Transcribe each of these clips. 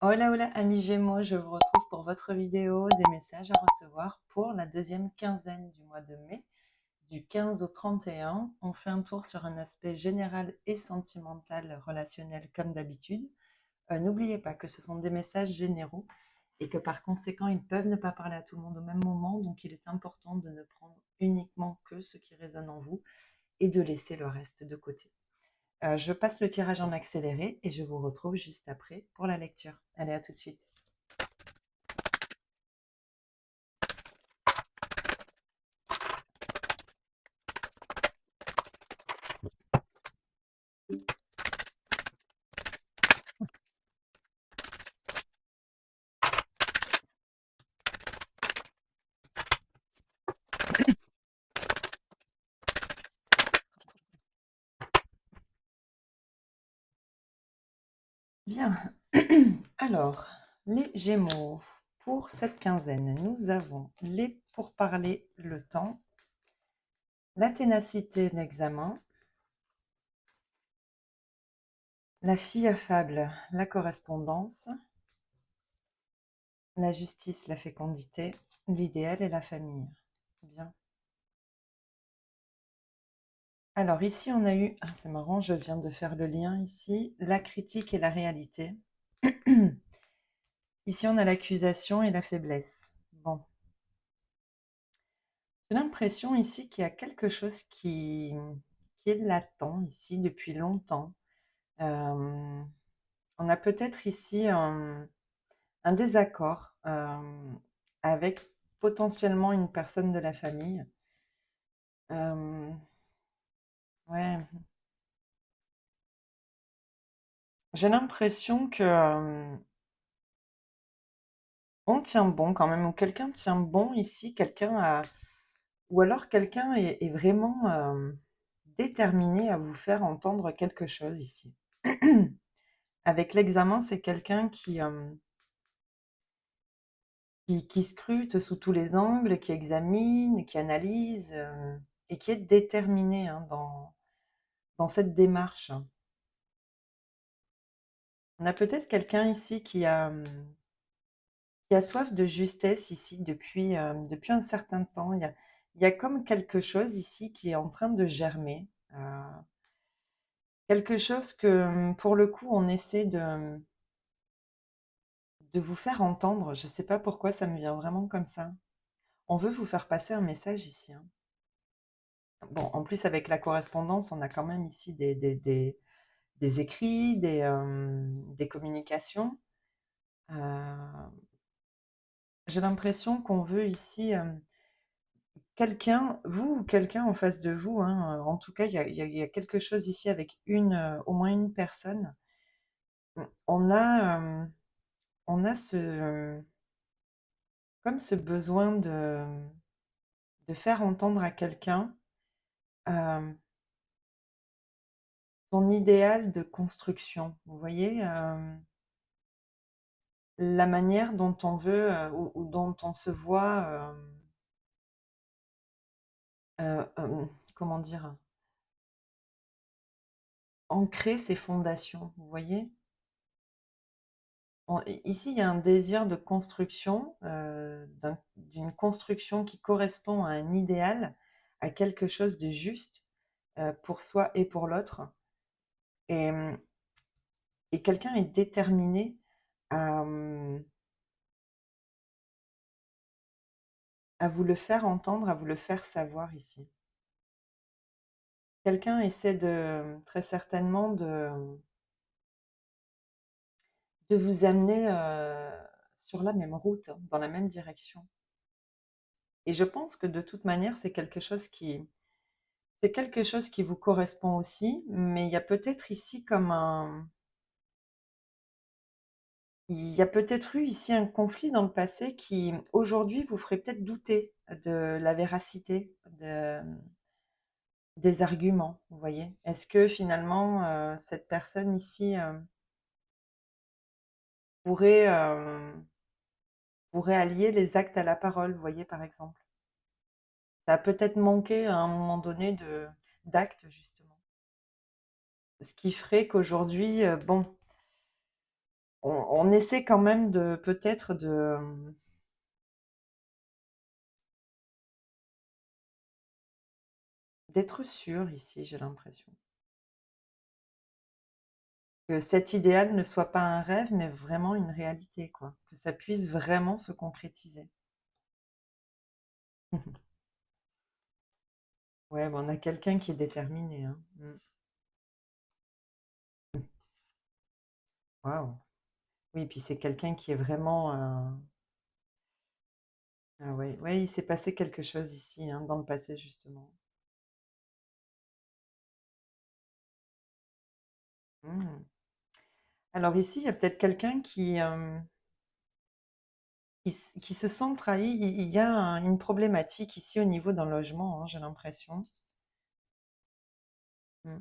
Hola, hola, amis Gémeaux, je vous retrouve pour votre vidéo des messages à recevoir pour la deuxième quinzaine du mois de mai, du 15 au 31. On fait un tour sur un aspect général et sentimental, relationnel comme d'habitude. N'oubliez pas que ce sont des messages généraux et que par conséquent, ils peuvent ne pas parler à tout le monde au même moment, donc il est important de ne prendre uniquement que ce qui résonne en vous et de laisser le reste de côté. Je passe le tirage en accéléré et je vous retrouve juste après pour la lecture. Allez, à tout de suite. Bien. Alors, les Gémeaux, pour cette quinzaine, nous avons les pourparlers, le temps, la ténacité d'examen, la fille affable, la correspondance, la justice, la fécondité, l'idéal et la famille. Bien. Alors ici, on a eu, ah, c'est marrant, je viens de faire le lien ici, la critique et la réalité. Ici, on a l'accusation et la faiblesse. Bon. J'ai l'impression ici qu'il y a quelque chose qui est latent ici depuis longtemps. Euh, on a peut-être ici un désaccord avec potentiellement une personne de la famille. Euh, ouais, j'ai l'impression que on tient bon quand même, ou quelqu'un tient bon ici, quelqu'un a, ou alors quelqu'un est vraiment déterminé à vous faire entendre quelque chose ici. Avec l'examen, c'est quelqu'un qui scrute sous tous les angles, qui examine, qui analyse et qui est déterminé hein, dans cette démarche. On a peut-être quelqu'un ici qui a soif de justesse ici depuis un certain temps. Il y a comme quelque chose ici qui est en train de germer. Quelque chose que, pour le coup, on essaie de vous faire entendre. Je ne sais pas pourquoi ça me vient vraiment comme ça. On veut vous faire passer un message ici. Hein. Bon, en plus, avec la correspondance, on a quand même ici des écrits, des communications. Euh, j'ai l'impression qu'on veut ici quelqu'un, vous ou quelqu'un en face de vous. Hein, en tout cas, il y a quelque chose ici avec au moins une personne. On a, on a comme ce besoin de faire entendre à quelqu'un euh, son idéal de construction. Vous voyez, la manière dont on veut ou dont on se voit, comment dire, ancrer ses fondations. Vous voyez, ici, il y a un désir de construction, d'une construction qui correspond à un idéal, à quelque chose de juste pour soi et pour l'autre. Et, et quelqu'un est déterminé à vous le faire entendre, à vous le faire savoir ici. Quelqu'un essaie très certainement de vous amener sur la même route, hein, dans la même direction. Et je pense que de toute manière, c'est quelque chose qui vous correspond aussi, mais il y a peut-être ici il y a peut-être eu ici un conflit dans le passé qui, aujourd'hui, vous ferait peut-être douter de la véracité des arguments, vous voyez. Est-ce que finalement, cette personne ici pourrait, pourrait allier les actes à la parole, vous voyez, par exemple. Ça a peut-être manqué à un moment donné d'actes, justement. Ce qui ferait qu'aujourd'hui, bon, on essaie quand même de peut-être d'être sûr ici, j'ai l'impression. Que cet idéal ne soit pas un rêve, mais vraiment une réalité, quoi. Que ça puisse vraiment se concrétiser. Ouais, bah, on a quelqu'un qui est déterminé, hein. Waouh! Oui, puis c'est quelqu'un qui est vraiment, ah ouais, ouais, il s'est passé quelque chose ici, hein, dans le passé justement. Mmh. Alors ici, il y a peut-être quelqu'un qui se sent trahi. Il y a une problématique ici au niveau d'un logement, hein, j'ai l'impression. Mmh.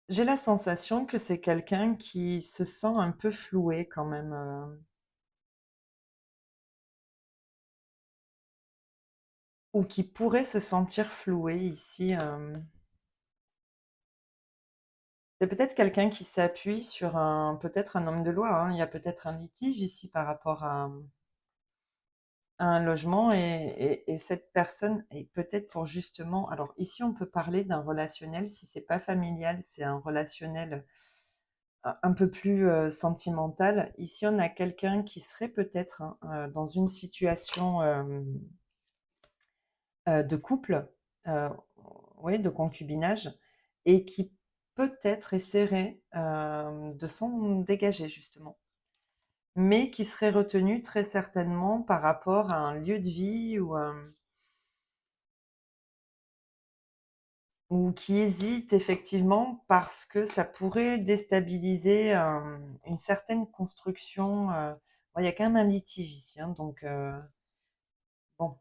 J'ai la sensation que c'est quelqu'un qui se sent un peu floué quand même, ou qui pourrait se sentir floué ici. C'est peut-être quelqu'un qui s'appuie sur peut-être un homme de loi, hein. Il y a peut-être un litige ici par rapport à un logement et cette personne est peut-être pour justement. Alors ici, on peut parler d'un relationnel, si c'est pas familial, c'est un relationnel un peu plus sentimental. Ici, on a quelqu'un qui serait peut-être, hein, dans une situation de couple, euh, oui, de concubinage, et qui peut-être essaierait de s'en dégager justement, mais qui serait retenu très certainement par rapport à un lieu de vie ou qui hésite effectivement parce que ça pourrait déstabiliser une certaine construction. Bon, il y a quand même un litige ici, hein, donc bon,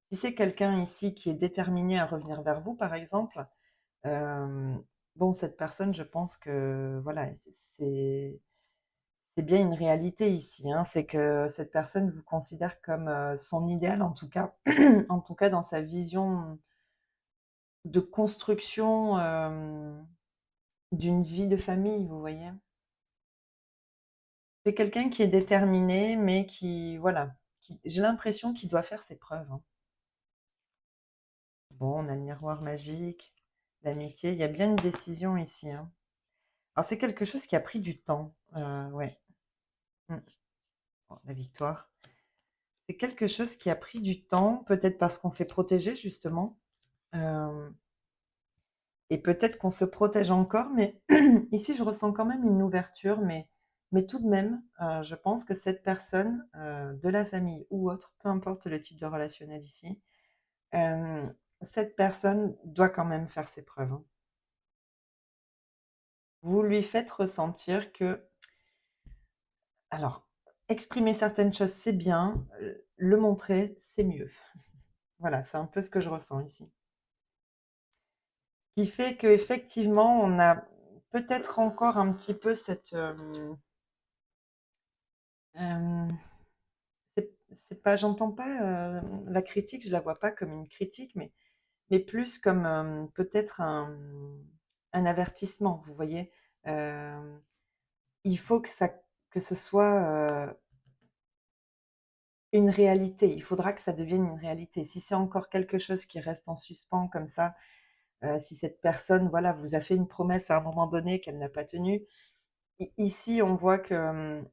si c'est quelqu'un ici qui est déterminé à revenir vers vous, par exemple, bon, cette personne, je pense que voilà, c'est c'est bien une réalité ici, hein. C'est que cette personne vous considère comme son idéal, en tout cas, en tout cas dans sa vision de construction d'une vie de famille, vous voyez. C'est quelqu'un qui est déterminé, mais qui, voilà, j'ai l'impression qu'il doit faire ses preuves, hein. Bon, on a le miroir magique, l'amitié, il y a bien une décision ici, hein. Alors c'est quelque chose qui a pris du temps, ouais. Mm. Bon, la victoire. C'est quelque chose qui a pris du temps, peut-être parce qu'on s'est protégé justement, euh, et peut-être qu'on se protège encore, mais ici je ressens quand même une ouverture, mais tout de même, je pense que cette personne, de la famille ou autre, peu importe le type de relationnel ici, euh, cette personne doit quand même faire ses preuves, hein. Vous lui faites ressentir que, alors, exprimer certaines choses, c'est bien, le montrer, c'est mieux. Voilà, c'est un peu ce que je ressens ici. Qui fait qu'effectivement, on a peut-être encore un petit peu cette... euh, c'est c'est pas, j'entends pas la critique, je la vois pas comme une critique, mais plus comme peut-être un avertissement, vous voyez. Euh, il faut que ce soit une réalité, il faudra que ça devienne une réalité. Si c'est encore quelque chose qui reste en suspens comme ça, si cette personne, voilà, vous a fait une promesse à un moment donné qu'elle n'a pas tenue, ici, on voit que,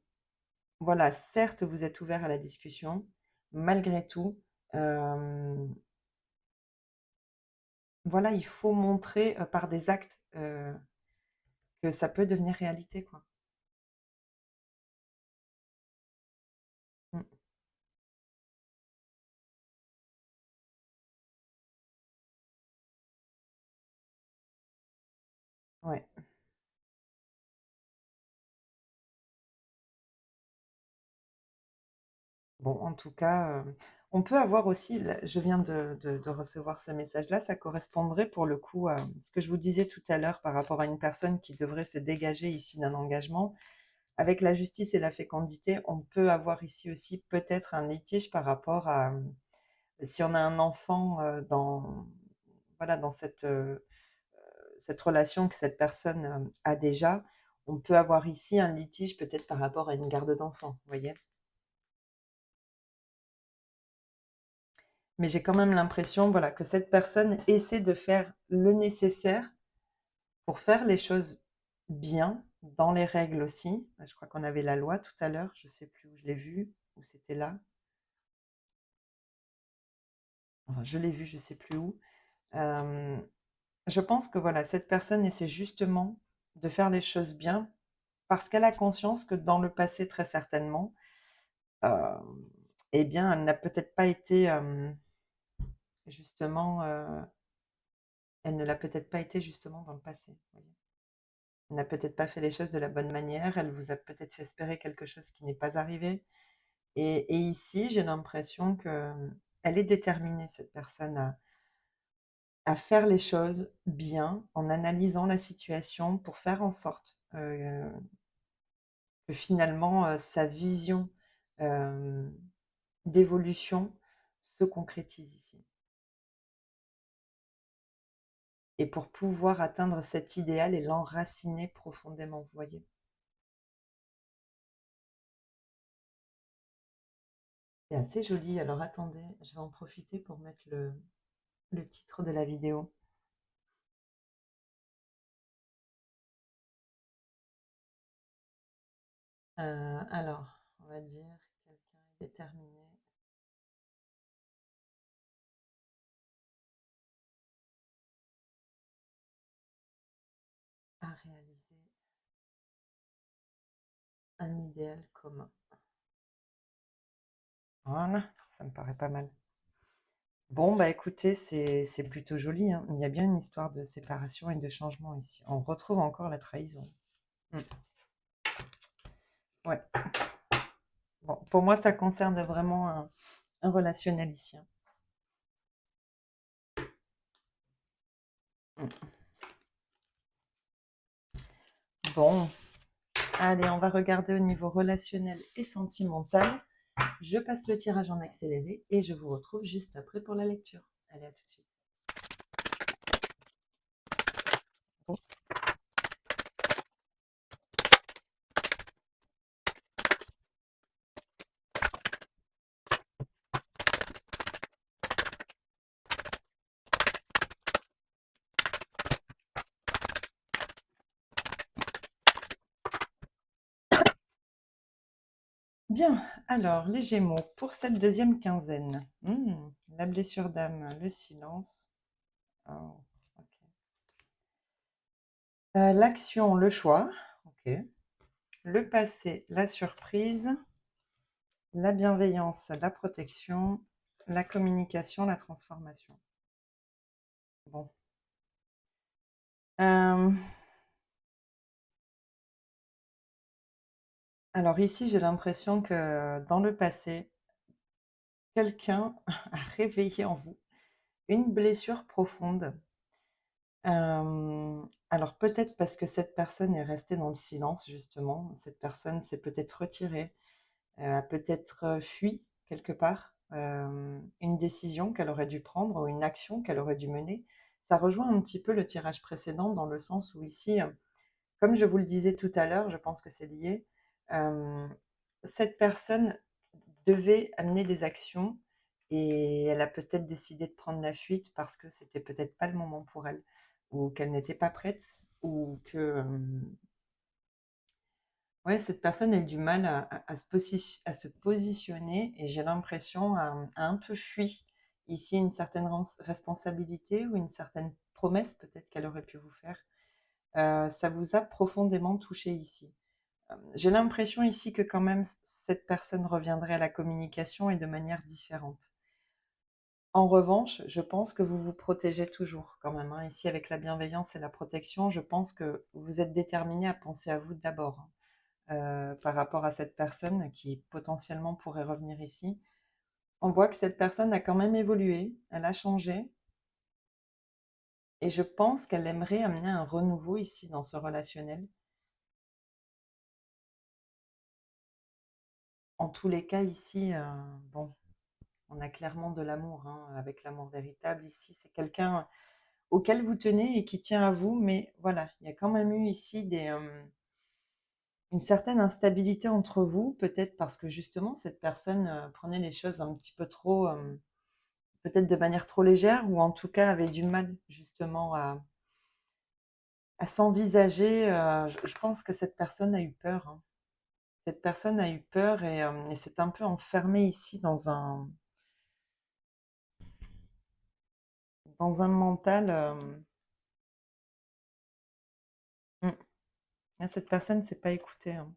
voilà, certes, vous êtes ouvert à la discussion, malgré tout, euh, voilà, il faut montrer par des actes que ça peut devenir réalité, quoi. Mm. Ouais. Bon, en tout cas, on peut avoir aussi, là, je viens de recevoir ce message-là, ça correspondrait pour le coup à ce que je vous disais tout à l'heure par rapport à une personne qui devrait se dégager ici d'un engagement. Avec la justice et la fécondité, on peut avoir ici aussi peut-être un litige par rapport à si on a un enfant dans, voilà, dans cette cette relation que cette personne a déjà, on peut avoir ici un litige peut-être par rapport à une garde d'enfant, vous voyez? Mais j'ai quand même l'impression, voilà, que cette personne essaie de faire le nécessaire pour faire les choses bien, dans les règles aussi. Je crois qu'on avait la loi tout à l'heure, je ne sais plus où je l'ai vu, où c'était là. Enfin, je l'ai vu, je ne sais plus où. Je pense que voilà, cette personne essaie justement de faire les choses bien parce qu'elle a conscience que dans le passé, très certainement, euh, eh bien, elle n'a peut-être pas été justement, elle ne l'a peut-être pas été justement dans le passé. Vous voyez. Elle n'a peut-être pas fait les choses de la bonne manière, elle vous a peut-être fait espérer quelque chose qui n'est pas arrivé. Et ici, j'ai l'impression que elle est déterminée, cette personne, à faire les choses bien, en analysant la situation pour faire en sorte que finalement sa vision d'évolution se concrétise ici. Et pour pouvoir atteindre cet idéal et l'enraciner profondément, vous voyez. C'est assez joli. Alors attendez, je vais en profiter pour mettre le titre de la vidéo. Alors, on va dire quelqu'un est déterminé à réaliser un idéal commun. Voilà, ça me paraît pas mal. Bon, bah écoutez, c'est plutôt joli, hein. Il y a bien une histoire de séparation et de changement ici. On retrouve encore la trahison. Mm. Ouais. Bon, pour moi, ça concerne vraiment un relationnel ici, hein. Mm. Bon, allez, on va regarder au niveau relationnel et sentimental. Je passe le tirage en accéléré et je vous retrouve juste après pour la lecture. Allez, à tout de suite. Bien, alors les Gémeaux, pour cette deuxième quinzaine, la blessure d'âme, le silence. Oh, ok. L'action, le choix. Ok. Le passé, la surprise. La bienveillance, la protection. La communication, la transformation. Bon. Euh, alors ici, j'ai l'impression que dans le passé, quelqu'un a réveillé en vous une blessure profonde. Alors peut-être parce que cette personne est restée dans le silence, justement. Cette personne s'est peut-être retirée, a peut-être fui quelque part une décision qu'elle aurait dû prendre ou une action qu'elle aurait dû mener. Ça rejoint un petit peu le tirage précédent dans le sens où ici, comme je vous le disais tout à l'heure, je pense que c'est lié, euh, cette personne devait amener des actions et elle a peut-être décidé de prendre la fuite parce que c'était peut-être pas le moment pour elle ou qu'elle n'était pas prête ou que ouais, cette personne a eu du mal à se positionner et j'ai l'impression a un peu fui ici une certaine responsabilité ou une certaine promesse peut-être qu'elle aurait pu vous faire. Ça vous a profondément touché ici. J'ai l'impression ici que quand même cette personne reviendrait à la communication et de manière différente. En revanche, je pense que vous vous protégez toujours quand même, hein. Ici, avec la bienveillance et la protection, je pense que vous êtes déterminé à penser à vous d'abord, hein, par rapport à cette personne qui potentiellement pourrait revenir ici. On voit que cette personne a quand même évolué, elle a changé, et je pense qu'elle aimerait amener un renouveau ici dans ce relationnel. En tous les cas, ici, bon, on a clairement de l'amour, hein, avec l'amour véritable. Ici, c'est quelqu'un, auquel vous tenez et qui tient à vous, mais voilà, il y a quand même eu ici une certaine instabilité entre vous, peut-être parce que justement cette personne prenait les choses un petit peu trop, peut-être de manière trop légère, ou en tout cas avait du mal justement à s'envisager. Je pense que cette personne a eu peur, hein. Cette personne a eu peur et s'est un peu enfermée ici dans un mental. Mm. Ah, cette personne ne s'est pas écoutée, hein.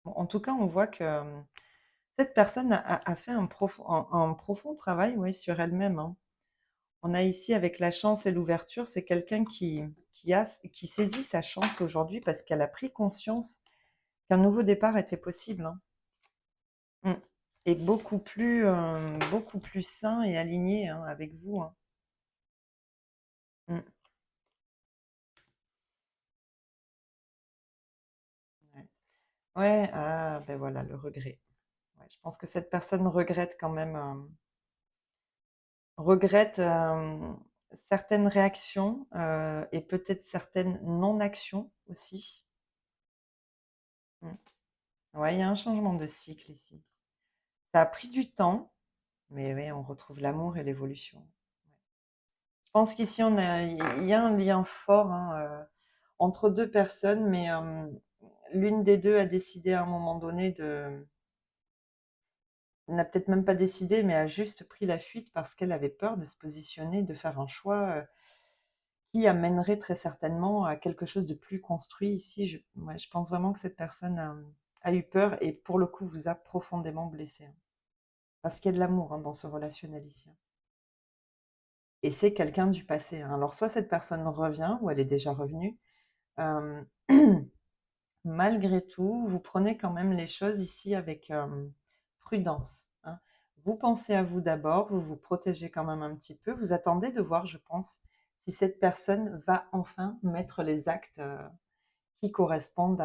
Bon, en tout cas, on voit que cette personne a fait un profond travail, ouais, sur elle-même, hein. On a ici, avec la chance et l'ouverture, c'est quelqu'un qui saisit sa chance aujourd'hui parce qu'elle a pris conscience qu'un nouveau départ était possible, hein. Mm. Et beaucoup plus sain et aligné, hein, avec vous, hein. Mm. Ouais. Ouais, ah, ben voilà, le regret. Ouais, je pense que cette personne regrette quand même, regrette certaines réactions et peut-être certaines non-actions aussi. Mm. Ouais, il y a un changement de cycle ici. Ça a pris du temps, mais oui, on retrouve l'amour et l'évolution. Ouais. Je pense qu'ici, il y a un lien fort, hein, entre deux personnes, mais l'une des deux a décidé à un moment donné n'a peut-être même pas décidé, mais a juste pris la fuite parce qu'elle avait peur de se positionner, de faire un choix qui amènerait très certainement à quelque chose de plus construit ici. Ouais, je pense vraiment que cette personne a eu peur et pour le coup vous a profondément blessé, hein. Parce qu'il y a de l'amour, hein, dans ce relationnel ici, hein. Et c'est quelqu'un du passé, hein. Alors soit cette personne revient ou elle est déjà revenue. Euh, Malgré tout, vous prenez quand même les choses ici avec prudence, hein. Vous pensez à vous d'abord, vous vous protégez quand même un petit peu. Vous attendez de voir, je pense, si cette personne va enfin mettre les actes qui correspondent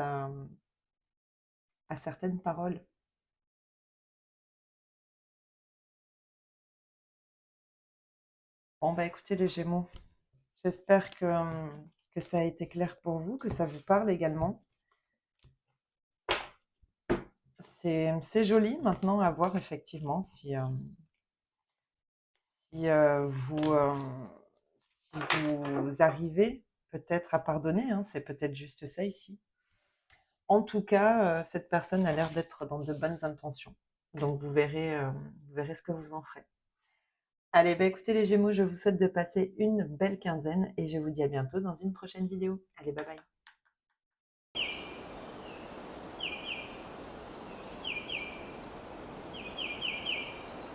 à certaines paroles. Bon, bah écoutez les Gémeaux, j'espère que ça a été clair pour vous, que ça vous parle également. C'est joli maintenant à voir effectivement si, si vous arrivez peut-être à pardonner, hein, c'est peut-être juste ça ici. En tout cas, cette personne a l'air d'être dans de bonnes intentions. Donc vous verrez ce que vous en ferez. Allez, bah écoutez les Gémeaux, je vous souhaite de passer une belle quinzaine et je vous dis à bientôt dans une prochaine vidéo. Allez, bye bye.